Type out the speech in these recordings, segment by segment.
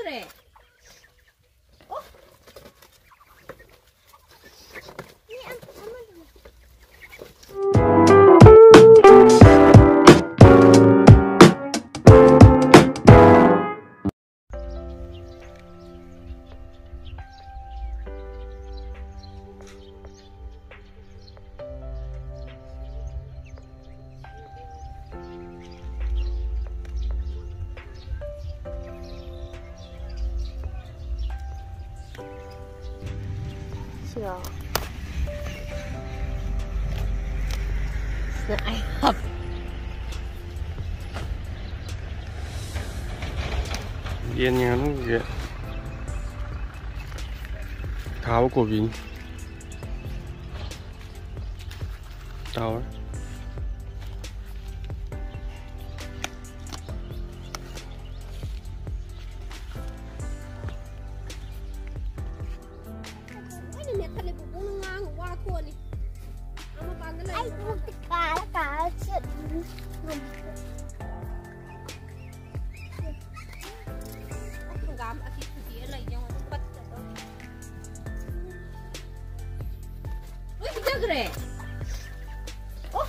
그래? 어? Chưa. Sợ ai hợp. Yên nha nó kìa. Tháo của Vinh. Tao ấy. 그래? 어?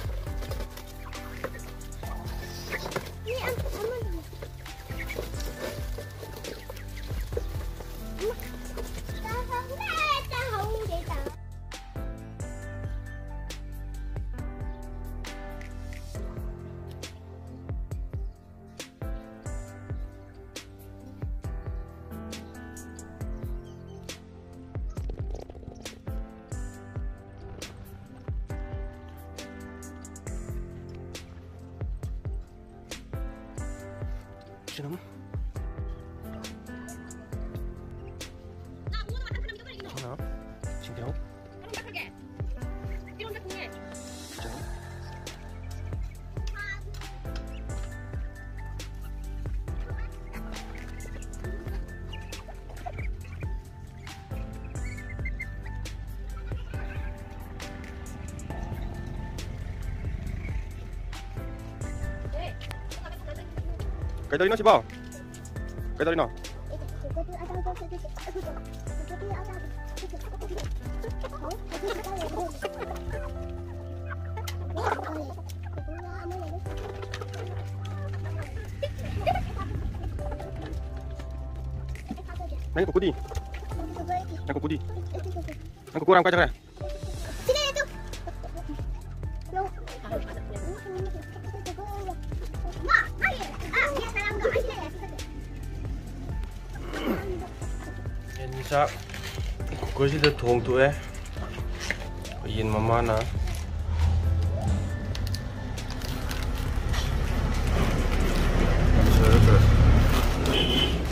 Siapa? Siapa? Siapa? Cái đấy nó chỉ bảo cái đấy nào nãy của đi nãy của đi nãy của làm cái này Sa ko si da thong tu e yin mama na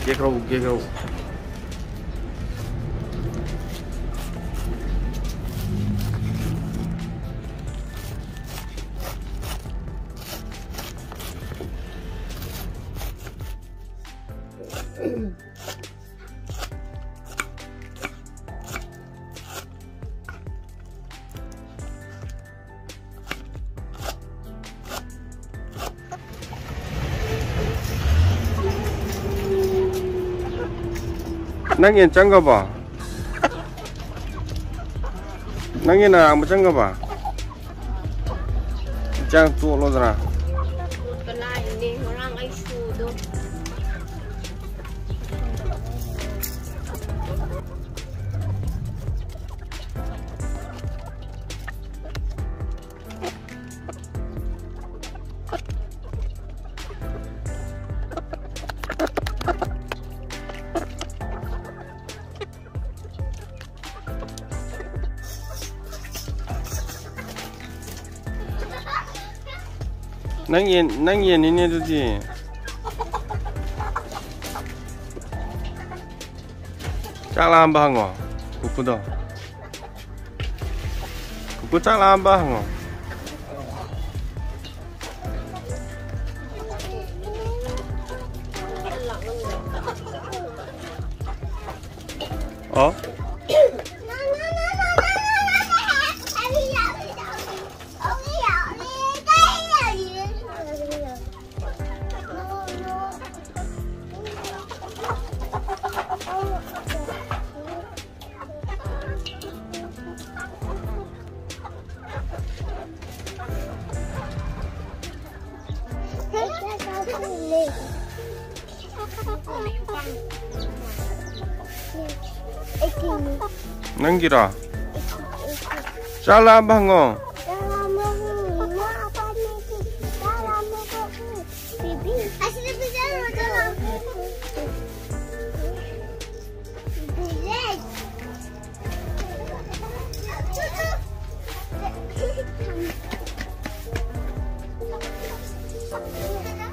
ge kro Nangin changa ba? Nangin na ang changa ba? Chang tu lo dra. Kana ini orang ai sudo. Nangin ini tu je. Cakap lambat ngah, kupu dah. Kupu cakap lambat ngah. Oh? Nanggira. Salah bango.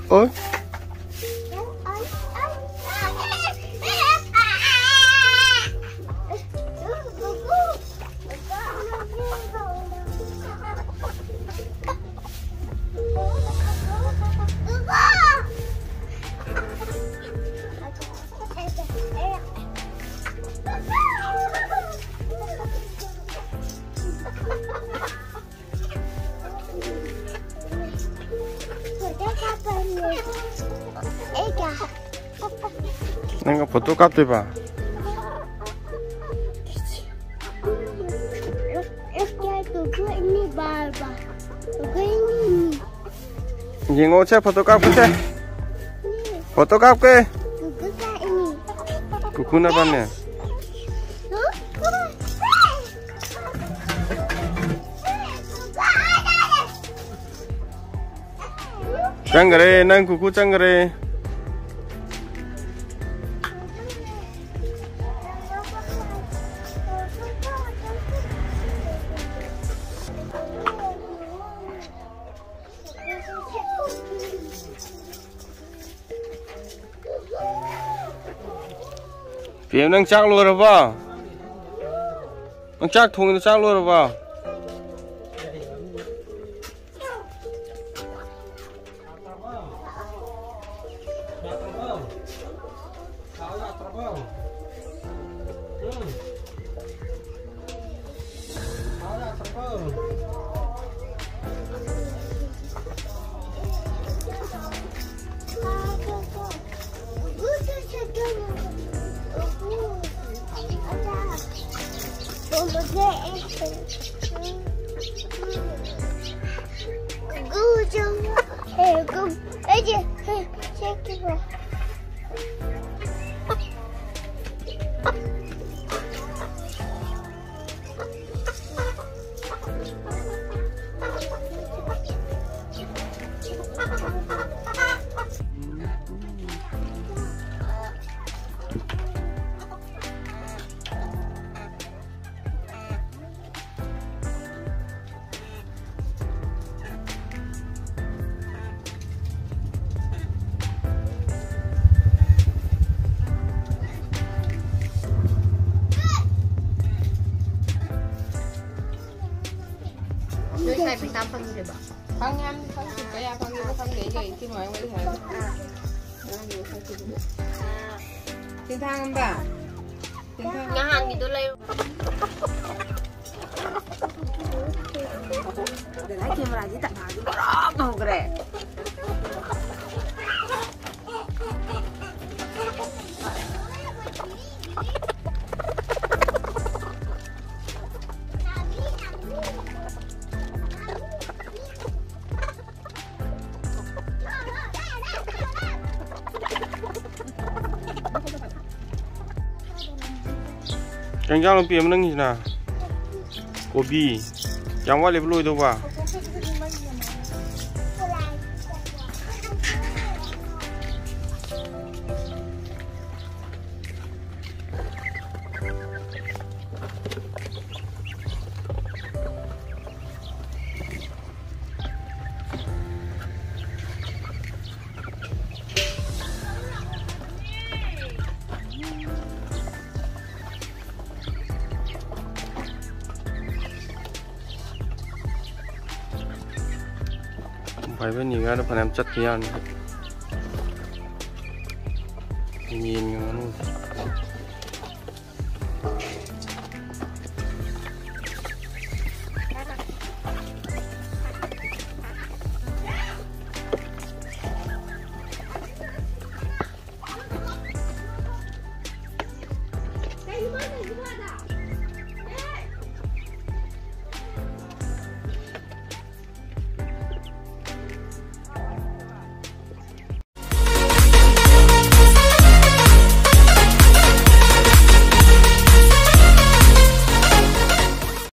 Oh. Nang foto kap tu ba? Ini barba. Ini. Yengo che foto kap ke? Foto kap ke? Ini. Kuku na ba ne? Cangre, nang kuku cangre. Phim đang chắc luôn rồi vào. Đang chắc thùng nó chắc luôn rồi vào. Saya minta panggil dia, Bang. Pangan supaya panggil dia itu mau yang boleh kan? Tintang apa? Ngahan gitu lah. Lagi meraji tak lagi berapa kere? Yang jalan piam nang ni na. Kopi. Yang wale belum itu ba? Phải bên nhìn ra nó phần em chất kia này. Nhìn nó luôn.